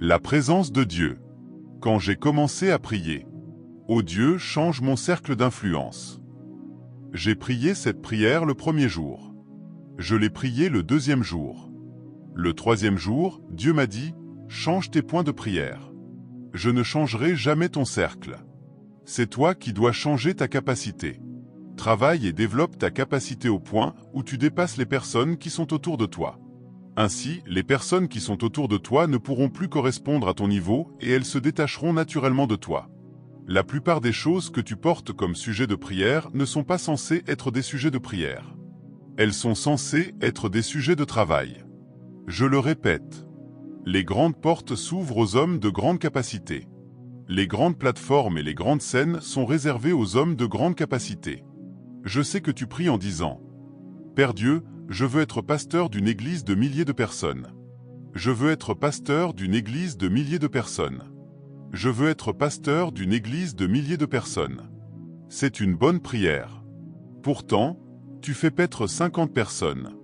La présence de Dieu. Quand j'ai commencé à prier, ô Dieu, change mon cercle d'influence. J'ai prié cette prière le premier jour. Je l'ai priée le deuxième jour. Le troisième jour, Dieu m'a dit, change tes points de prière. Je ne changerai jamais ton cercle. C'est toi qui dois changer ta capacité. Travaille et développe ta capacité au point où tu dépasses les personnes qui sont autour de toi. Ainsi, les personnes qui sont autour de toi ne pourront plus correspondre à ton niveau et elles se détacheront naturellement de toi. La plupart des choses que tu portes comme sujet de prière ne sont pas censées être des sujets de prière. Elles sont censées être des sujets de travail. Je le répète. Les grandes portes s'ouvrent aux hommes de grande capacité. Les grandes plateformes et les grandes scènes sont réservées aux hommes de grande capacité. Je sais que tu pries en disant « Père Dieu, je veux être pasteur d'une église de milliers de personnes. Je veux être pasteur d'une église de milliers de personnes. Je veux être pasteur d'une église de milliers de personnes. » C'est une bonne prière. Pourtant, tu fais paître 50 personnes.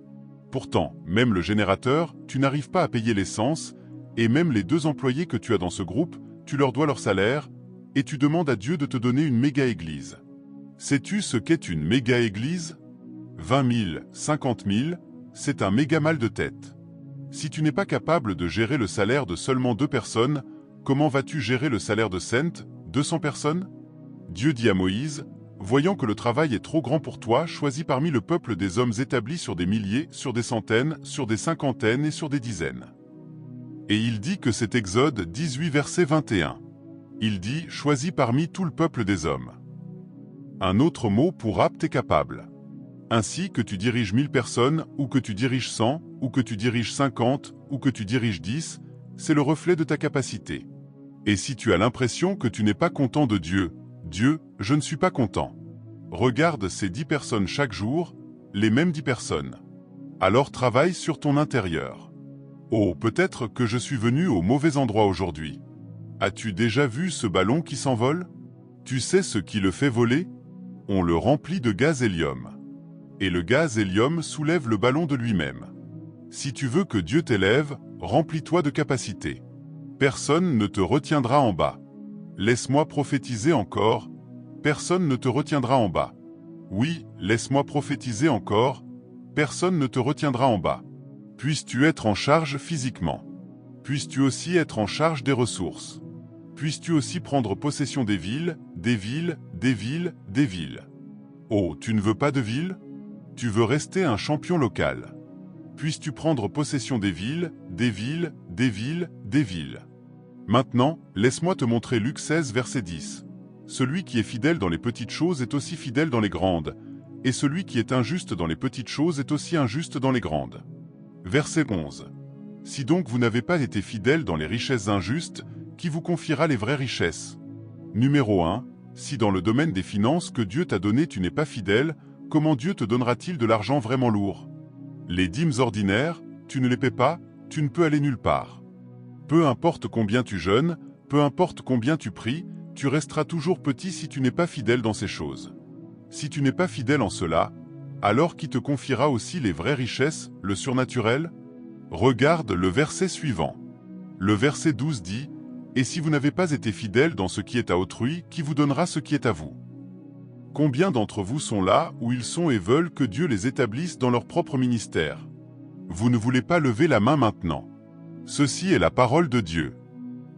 Pourtant, même le générateur, tu n'arrives pas à payer l'essence, et même les 2 employés que tu as dans ce groupe, tu leur dois leur salaire, et tu demandes à Dieu de te donner une méga-église. Sais-tu ce qu'est une méga-église ? 20 000, 50 000, c'est un méga mal de tête. Si tu n'es pas capable de gérer le salaire de seulement 2 personnes, comment vas-tu gérer le salaire de 200 personnes ? Dieu dit à Moïse, voyant que le travail est trop grand pour toi, choisis parmi le peuple des hommes établis sur des milliers, sur des centaines, sur des cinquantaines et sur des dizaines. Et il dit que c'est Exode 18 verset 21. Il dit, choisis parmi tout le peuple des hommes. Un autre mot pour apte et capable. Ainsi que tu diriges 1000 personnes, ou que tu diriges 100, ou que tu diriges 50, ou que tu diriges 10, c'est le reflet de ta capacité. Et si tu as l'impression que tu n'es pas content de Dieu, Dieu, je ne suis pas content. Regarde ces 10 personnes chaque jour, les mêmes 10 personnes. Alors travaille sur ton intérieur. Oh, peut-être que je suis venu au mauvais endroit aujourd'hui. As-tu déjà vu ce ballon qui s'envole? Tu sais ce qui le fait voler? On le remplit de gaz hélium. Et le gaz hélium soulève le ballon de lui-même. Si tu veux que Dieu t'élève, remplis-toi de capacité. Personne ne te retiendra en bas. Laisse-moi prophétiser encore. Personne ne te retiendra en bas. Oui, laisse-moi prophétiser encore. Personne ne te retiendra en bas. Puisses-tu être en charge physiquement. Puisses-tu aussi être en charge des ressources. Puisses-tu aussi prendre possession des villes, des villes, des villes, des villes. Oh, tu ne veux pas de ville? Tu veux rester un champion local. Puisses-tu prendre possession des villes, des villes, des villes, des villes. Maintenant, laisse-moi te montrer Luc 16 verset 10. Celui qui est fidèle dans les petites choses est aussi fidèle dans les grandes, et celui qui est injuste dans les petites choses est aussi injuste dans les grandes. Verset 11. Si donc vous n'avez pas été fidèle dans les richesses injustes, qui vous confiera les vraies richesses? Numéro 1. Si dans le domaine des finances que Dieu t'a donné tu n'es pas fidèle, comment Dieu te donnera-t-il de l'argent vraiment lourd? Les dîmes ordinaires, tu ne les paies pas, tu ne peux aller nulle part. Peu importe combien tu jeûnes, peu importe combien tu pries, tu resteras toujours petit si tu n'es pas fidèle dans ces choses. Si tu n'es pas fidèle en cela, alors qui te confiera aussi les vraies richesses, le surnaturel? Regarde le verset suivant. Le verset 12 dit, « Et si vous n'avez pas été fidèle dans ce qui est à autrui, qui vous donnera ce qui est à vous ?» Combien d'entre vous sont là où ils sont et veulent que Dieu les établisse dans leur propre ministère? Vous ne voulez pas lever la main maintenant. Ceci est la parole de Dieu.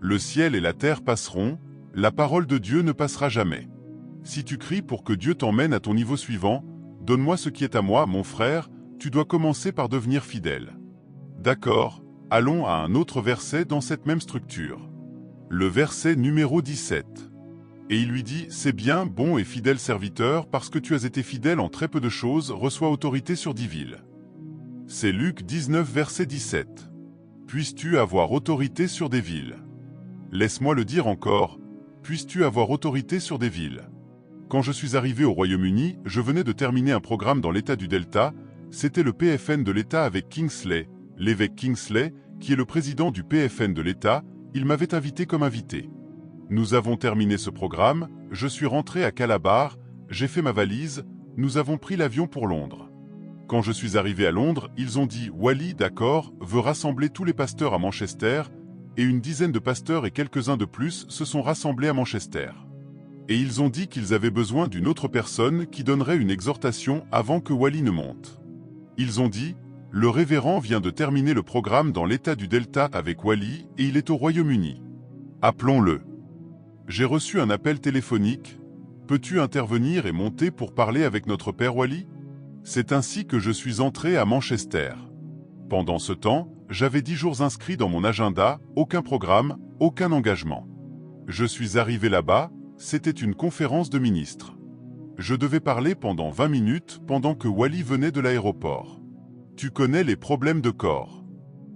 Le ciel et la terre passeront, la parole de Dieu ne passera jamais. Si tu cries pour que Dieu t'emmène à ton niveau suivant, donne-moi ce qui est à moi, mon frère, tu dois commencer par devenir fidèle. D'accord, allons à un autre verset dans cette même structure. Le verset numéro 17. Et il lui dit, « C'est bien, bon et fidèle serviteur, parce que tu as été fidèle en très peu de choses, reçois autorité sur 10 villes. » C'est Luc 19 verset 17. Puisses-tu avoir autorité sur des villes? Laisse-moi le dire encore, puisses-tu avoir autorité sur des villes? Quand je suis arrivé au Royaume-Uni, je venais de terminer un programme dans l'État du Delta, c'était le PFN de l'État avec Kingsley, l'évêque Kingsley, qui est le président du PFN de l'État, il m'avait invité comme invité. Nous avons terminé ce programme, je suis rentré à Calabar, j'ai fait ma valise, nous avons pris l'avion pour Londres. Quand je suis arrivé à Londres, ils ont dit « Wally, d'accord, veut rassembler tous les pasteurs à Manchester » et une dizaine de pasteurs et quelques-uns de plus se sont rassemblés à Manchester. Et ils ont dit qu'ils avaient besoin d'une autre personne qui donnerait une exhortation avant que Wally ne monte. Ils ont dit, le révérend vient de terminer le programme dans l'État du Delta avec Wally et il est au Royaume-Uni. Appelons-le. J'ai reçu un appel téléphonique. Peux-tu intervenir et monter pour parler avec notre père Wally? C'est ainsi que je suis entré à Manchester. Pendant ce temps, j'avais 10 jours inscrits dans mon agenda, aucun programme, aucun engagement. Je suis arrivé là-bas, c'était une conférence de ministres. Je devais parler pendant 20 minutes pendant que Wally venait de l'aéroport. Tu connais les problèmes de corps.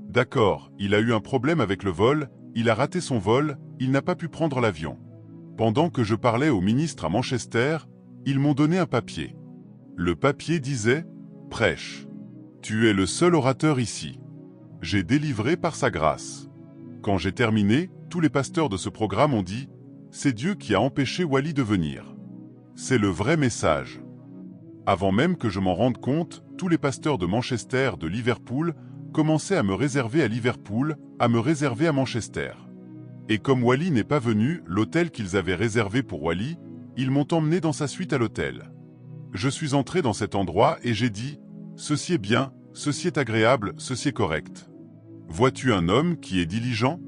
D'accord, il a eu un problème avec le vol, il a raté son vol, il n'a pas pu prendre l'avion. Pendant que je parlais aux ministres à Manchester, ils m'ont donné un papier. Le papier disait « Prêche. Tu es le seul orateur ici. J'ai délivré par sa grâce. » Quand j'ai terminé, tous les pasteurs de ce programme ont dit « C'est Dieu qui a empêché Wally de venir. » C'est le vrai message. Avant même que je m'en rende compte, tous les pasteurs de Manchester, de Liverpool, commençaient à me réserver à Liverpool, à me réserver à Manchester. Et comme Wally n'est pas venu, l'hôtel qu'ils avaient réservé pour Wally, ils m'ont emmené dans sa suite à l'hôtel. Je suis entré dans cet endroit et j'ai dit « Ceci est bien, ceci est agréable, ceci est correct. Vois-tu un homme qui est diligent?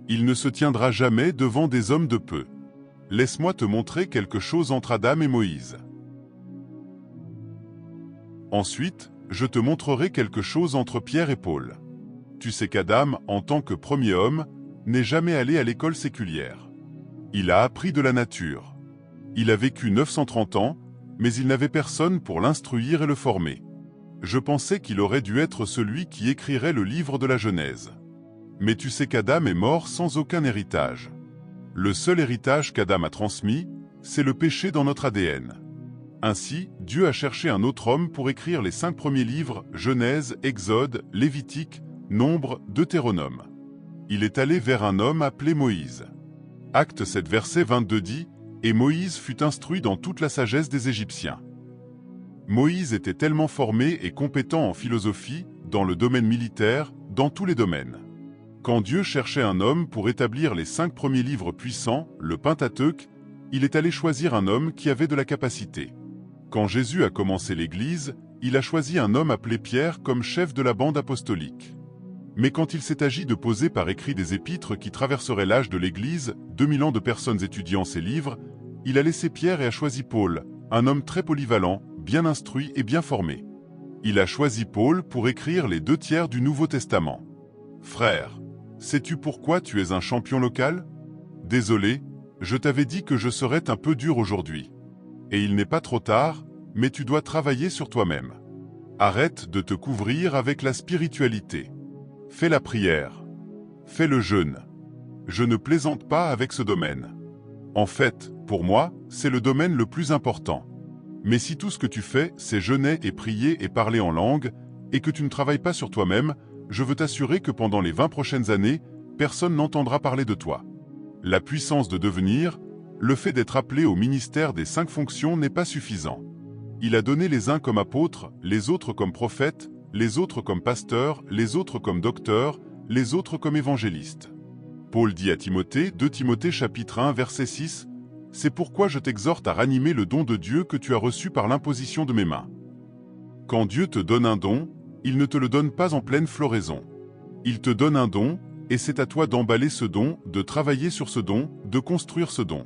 Il ne se tiendra jamais devant des hommes de peu. Laisse-moi te montrer quelque chose entre Adam et Moïse. Ensuite, je te montrerai quelque chose entre Pierre et Paul. Tu sais qu'Adam, en tant que premier homme, n'est jamais allé à l'école séculière. Il a appris de la nature. Il a vécu 930 ans, mais il n'avait personne pour l'instruire et le former. Je pensais qu'il aurait dû être celui qui écrirait le livre de la Genèse. Mais tu sais qu'Adam est mort sans aucun héritage. Le seul héritage qu'Adam a transmis, c'est le péché dans notre ADN. Ainsi, Dieu a cherché un autre homme pour écrire les 5 premiers livres, Genèse, Exode, Lévitique, Nombre, Deutéronome. Il est allé vers un homme appelé Moïse. Acte 7 verset 22 dit « Et Moïse fut instruit dans toute la sagesse des Égyptiens. » Moïse était tellement formé et compétent en philosophie, dans le domaine militaire, dans tous les domaines. Quand Dieu cherchait un homme pour établir les 5 premiers livres puissants, le Pentateuque, il est allé choisir un homme qui avait de la capacité. Quand Jésus a commencé l'Église, il a choisi un homme appelé Pierre comme chef de la bande apostolique. Mais quand il s'est agi de poser par écrit des épîtres qui traverseraient l'âge de l'Église, 2000 ans de personnes étudiant ces livres, il a laissé Pierre et a choisi Paul, un homme très polyvalent, bien instruit et bien formé. Il a choisi Paul pour écrire les 2 tiers du Nouveau Testament. Frère, sais-tu pourquoi tu es un champion local? Désolé, je t'avais dit que je serais un peu dur aujourd'hui. Et il n'est pas trop tard, mais tu dois travailler sur toi-même. Arrête de te couvrir avec la spiritualité. Fais la prière. Fais le jeûne. Je ne plaisante pas avec ce domaine. En fait, pour moi, c'est le domaine le plus important. Mais si tout ce que tu fais, c'est jeûner et prier et parler en langue, et que tu ne travailles pas sur toi-même, je veux t'assurer que pendant les 20 prochaines années, personne n'entendra parler de toi. La puissance de devenir, le fait d'être appelé au ministère des 5 fonctions n'est pas suffisant. Il a donné les uns comme apôtres, les autres comme prophètes, les autres comme pasteurs, les autres comme docteurs, les autres comme évangélistes. Paul dit à Timothée, 2 Timothée chapitre 1 verset 6, « C'est pourquoi je t'exhorte à ranimer le don de Dieu que tu as reçu par l'imposition de mes mains. » Quand Dieu te donne un don, il ne te le donne pas en pleine floraison. Il te donne un don, et c'est à toi d'emballer ce don, de travailler sur ce don, de construire ce don.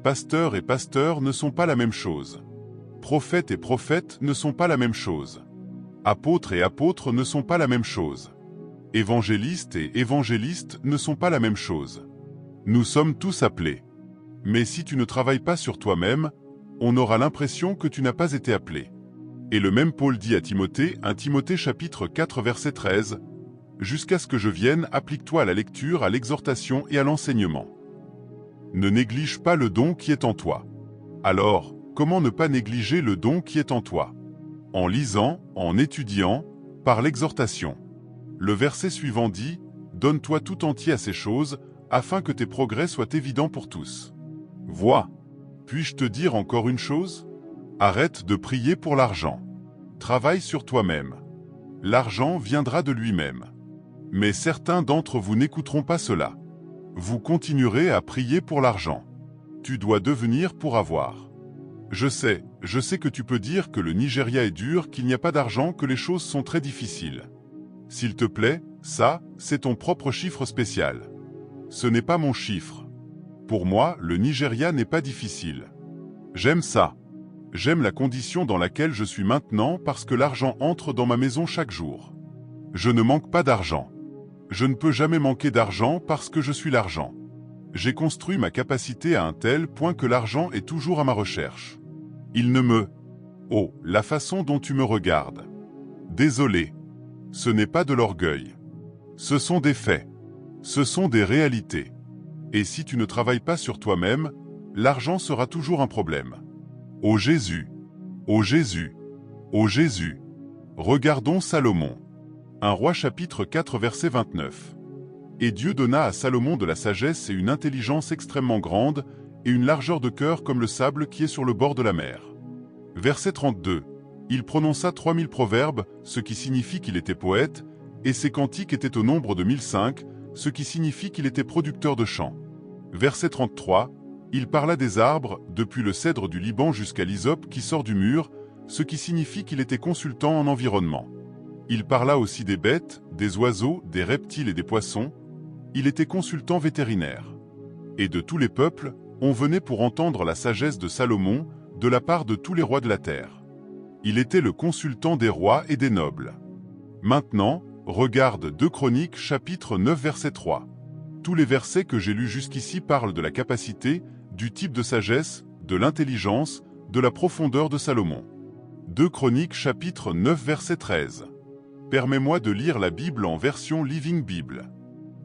Pasteur et pasteur ne sont pas la même chose. Prophète et prophète ne sont pas la même chose. Apôtre et apôtre ne sont pas la même chose. Évangéliste et évangéliste ne sont pas la même chose. Nous sommes tous appelés. Mais si tu ne travailles pas sur toi-même, on aura l'impression que tu n'as pas été appelé. Et le même Paul dit à Timothée, 1 Timothée chapitre 4 verset 13, « Jusqu'à ce que je vienne, applique-toi à la lecture, à l'exhortation et à l'enseignement. Ne néglige pas le don qui est en toi. » Alors, comment ne pas négliger le don qui est en toi? En lisant, en étudiant, par l'exhortation. Le verset suivant dit, « Donne-toi tout entier à ces choses, afin que tes progrès soient évidents pour tous. » Vois. Puis-je te dire encore une chose? Arrête de prier pour l'argent. Travaille sur toi-même. L'argent viendra de lui-même. Mais certains d'entre vous n'écouteront pas cela. Vous continuerez à prier pour l'argent. Tu dois devenir pour avoir. Je sais que tu peux dire que le Nigeria est dur, qu'il n'y a pas d'argent, que les choses sont très difficiles. S'il te plaît, ça, c'est ton propre chiffre spécial. Ce n'est pas mon chiffre. Pour moi, le Nigeria n'est pas difficile. J'aime ça. J'aime la condition dans laquelle je suis maintenant parce que l'argent entre dans ma maison chaque jour. Je ne manque pas d'argent. Je ne peux jamais manquer d'argent parce que je suis l'argent. J'ai construit ma capacité à un tel point que l'argent est toujours à ma recherche. Il ne me... Oh, la façon dont tu me regardes. Désolé. Ce n'est pas de l'orgueil. Ce sont des faits. Ce sont des réalités. Et si tu ne travailles pas sur toi-même, l'argent sera toujours un problème. Ô Jésus! Ô Jésus! Ô Jésus! Regardons Salomon. 1 Roi chapitre 4 verset 29. Et Dieu donna à Salomon de la sagesse et une intelligence extrêmement grande, et une largeur de cœur comme le sable qui est sur le bord de la mer. Verset 32. Il prononça 3000 proverbes, ce qui signifie qu'il était poète, et ses cantiques étaient au nombre de 1005, ce qui signifie qu'il était producteur de chants. Verset 33. Il parla des arbres, depuis le cèdre du Liban jusqu'à l'hysope qui sort du mur, ce qui signifie qu'il était consultant en environnement. Il parla aussi des bêtes, des oiseaux, des reptiles et des poissons. Il était consultant vétérinaire. Et de tous les peuples, on venait pour entendre la sagesse de Salomon, de la part de tous les rois de la terre. Il était le consultant des rois et des nobles. Maintenant, regarde 2 Chroniques chapitre 9 verset 3. Tous les versets que j'ai lus jusqu'ici parlent de la capacité, du type de sagesse, de l'intelligence, de la profondeur de Salomon. 2 Chroniques chapitre 9 verset 13. Permets-moi de lire la Bible en version Living Bible.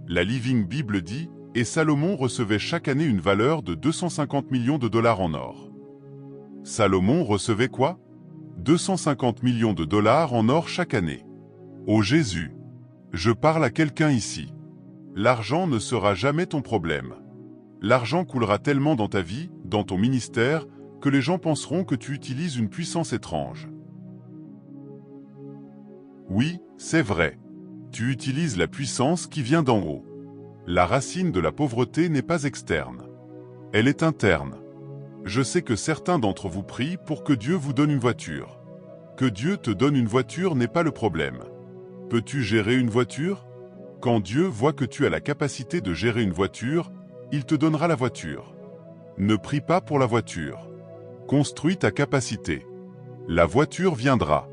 La Living Bible dit « Et Salomon recevait chaque année une valeur de 250 millions de dollars en or. » Salomon recevait quoi? 250 millions de dollars en or chaque année. Ô Jésus! Je parle à quelqu'un ici. L'argent ne sera jamais ton problème. L'argent coulera tellement dans ta vie, dans ton ministère, que les gens penseront que tu utilises une puissance étrange. Oui, c'est vrai. Tu utilises la puissance qui vient d'en haut. La racine de la pauvreté n'est pas externe. Elle est interne. Je sais que certains d'entre vous prient pour que Dieu vous donne une voiture. Que Dieu te donne une voiture n'est pas le problème. Peux-tu gérer une voiture? Quand Dieu voit que tu as la capacité de gérer une voiture, il te donnera la voiture. Ne prie pas pour la voiture. Construis ta capacité. La voiture viendra.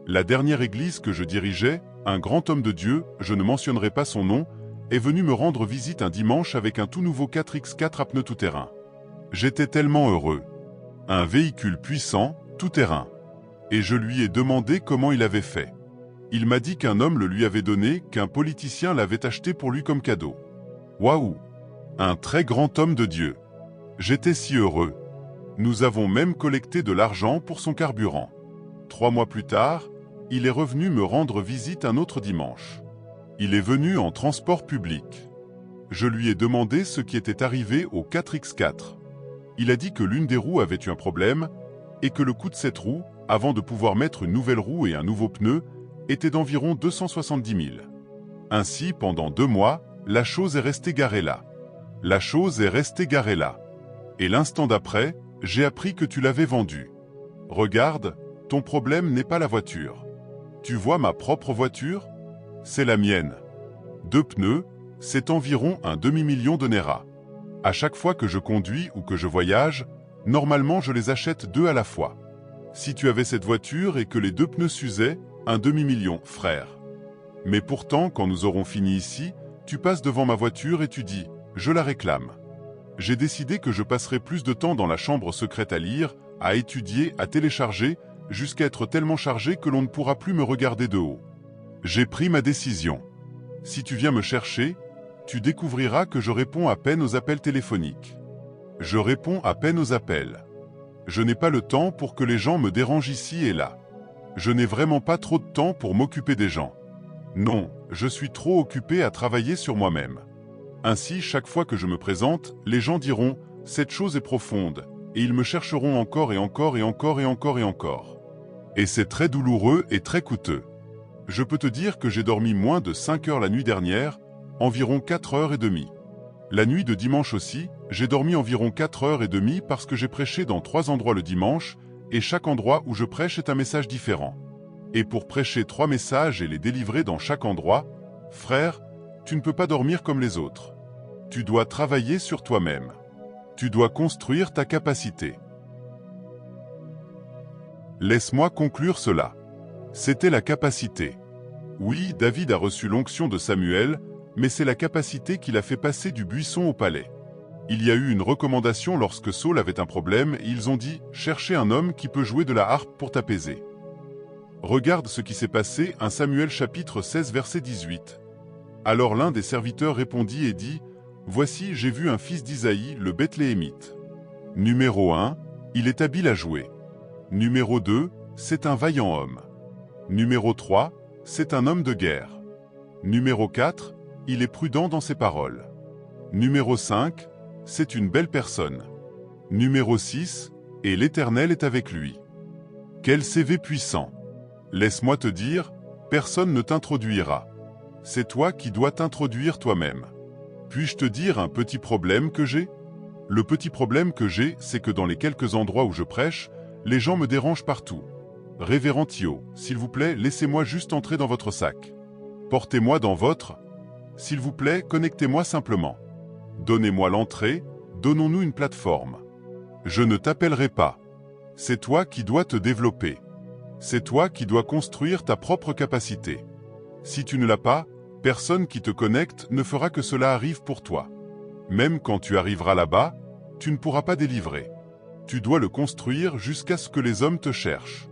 La dernière église que je dirigeais, un grand homme de Dieu, je ne mentionnerai pas son nom, est venu me rendre visite un dimanche avec un tout nouveau 4x4 à pneus tout-terrain. J'étais tellement heureux. Un véhicule puissant, tout-terrain. Et je lui ai demandé comment il avait fait. Il m'a dit qu'un homme le lui avait donné, qu'un politicien l'avait acheté pour lui comme cadeau. Waouh! Un très grand homme de Dieu. J'étais si heureux. Nous avons même collecté de l'argent pour son carburant. 3 mois plus tard, il est revenu me rendre visite un autre dimanche. Il est venu en transport public. Je lui ai demandé ce qui était arrivé au 4x4. Il a dit que l'une des roues avait eu un problème et que le coût de cette roue, avant de pouvoir mettre une nouvelle roue et un nouveau pneu, était d'environ 270 000. Ainsi, pendant 2 mois, la chose est restée garée là. La chose est restée garée là. Et l'instant d'après, j'ai appris que tu l'avais vendue. Regarde, ton problème n'est pas la voiture. Tu vois ma propre voiture? C'est la mienne. 2 pneus, c'est environ un demi-million de Naira. À chaque fois que je conduis ou que je voyage, normalement je les achète 2 à la fois. Si tu avais cette voiture et que les 2 pneus s'usaient, un demi-million, frère. Mais pourtant, quand nous aurons fini ici, tu passes devant ma voiture et tu dis « Je la réclame ». J'ai décidé que je passerai plus de temps dans la chambre secrète à lire, à étudier, à télécharger, jusqu'à être tellement chargé que l'on ne pourra plus me regarder de haut. J'ai pris ma décision. Si tu viens me chercher, tu découvriras que je réponds à peine aux appels téléphoniques. Je réponds à peine aux appels. Je n'ai pas le temps pour que les gens me dérangent ici et là. Je n'ai vraiment pas trop de temps pour m'occuper des gens. Non, je suis trop occupé à travailler sur moi-même. Ainsi, chaque fois que je me présente, les gens diront « Cette chose est profonde » et ils me chercheront encore et encore et encore et encore et encore. Et c'est très douloureux et très coûteux. Je peux te dire que j'ai dormi moins de 5 heures la nuit dernière, environ 4 heures et demie. La nuit de dimanche aussi, j'ai dormi environ 4 heures et demie parce que j'ai prêché dans 3 endroits le dimanche, et chaque endroit où je prêche est un message différent. Et pour prêcher 3 messages et les délivrer dans chaque endroit, frère, tu ne peux pas dormir comme les autres. Tu dois travailler sur toi-même. Tu dois construire ta capacité. Laisse-moi conclure cela. C'était la capacité. Oui, David a reçu l'onction de Samuel, mais c'est la capacité qui l'a fait passer du buisson au palais. Il y a eu une recommandation lorsque Saul avait un problème et ils ont dit « Cherchez un homme qui peut jouer de la harpe pour t'apaiser ». Regarde ce qui s'est passé, 1 Samuel chapitre 16 verset 18. Alors l'un des serviteurs répondit et dit « Voici, j'ai vu un fils d'Isaïe, le Bethléemite. Numéro 1, il est habile à jouer. Numéro 2, c'est un vaillant homme. Numéro 3, c'est un homme de guerre. Numéro 4, il est prudent dans ses paroles. Numéro 5, c'est une belle personne. Numéro 6, et l'Éternel est avec lui. » Quel CV puissant! Laisse-moi te dire, personne ne t'introduira. C'est toi qui dois t'introduire toi-même. Puis-je te dire un petit problème que j'ai? Le petit problème que j'ai, c'est que dans les quelques endroits où je prêche, les gens me dérangent partout. Révérend Thio, s'il vous plaît, laissez-moi juste entrer dans votre sac. Portez-moi dans votre... S'il vous plaît, connectez-moi simplement. Donnez-moi l'entrée, donnons-nous une plateforme. Je ne t'appellerai pas. C'est toi qui dois te développer. C'est toi qui dois construire ta propre capacité. Si tu ne l'as pas, personne qui te connecte ne fera que cela arrive pour toi. Même quand tu arriveras là-bas, tu ne pourras pas délivrer. Tu dois le construire jusqu'à ce que les hommes te cherchent.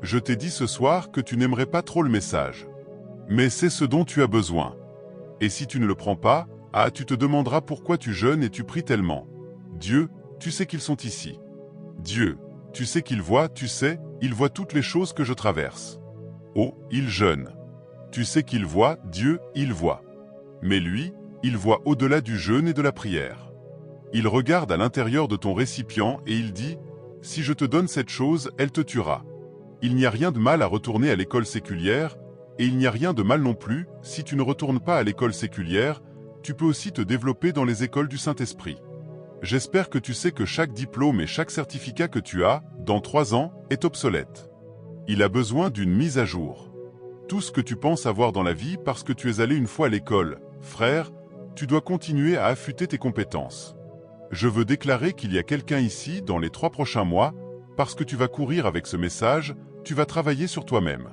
Je t'ai dit ce soir que tu n'aimerais pas trop le message. Mais c'est ce dont tu as besoin. Et si tu ne le prends pas, tu te demanderas pourquoi tu jeûnes et tu pries tellement. Dieu, tu sais qu'ils sont ici. Dieu, tu sais qu'il voit, tu sais, il voit toutes les choses que je traverse. Oh, il jeûne. Tu sais qu'il voit, Dieu, il voit. Mais lui, il voit au-delà du jeûne et de la prière. Il regarde à l'intérieur de ton récipient et il dit, « Si je te donne cette chose, elle te tuera. » Il n'y a rien de mal à retourner à l'école séculière, et il n'y a rien de mal non plus, si tu ne retournes pas à l'école séculière, tu peux aussi te développer dans les écoles du Saint-Esprit. J'espère que tu sais que chaque diplôme et chaque certificat que tu as, dans 3 ans, est obsolète. Il a besoin d'une mise à jour. Tout ce que tu penses avoir dans la vie parce que tu es allé une fois à l'école, frère, tu dois continuer à affûter tes compétences. Je veux déclarer qu'il y a quelqu'un ici dans les 3 prochains mois, parce que tu vas courir avec ce message, tu vas travailler sur toi-même.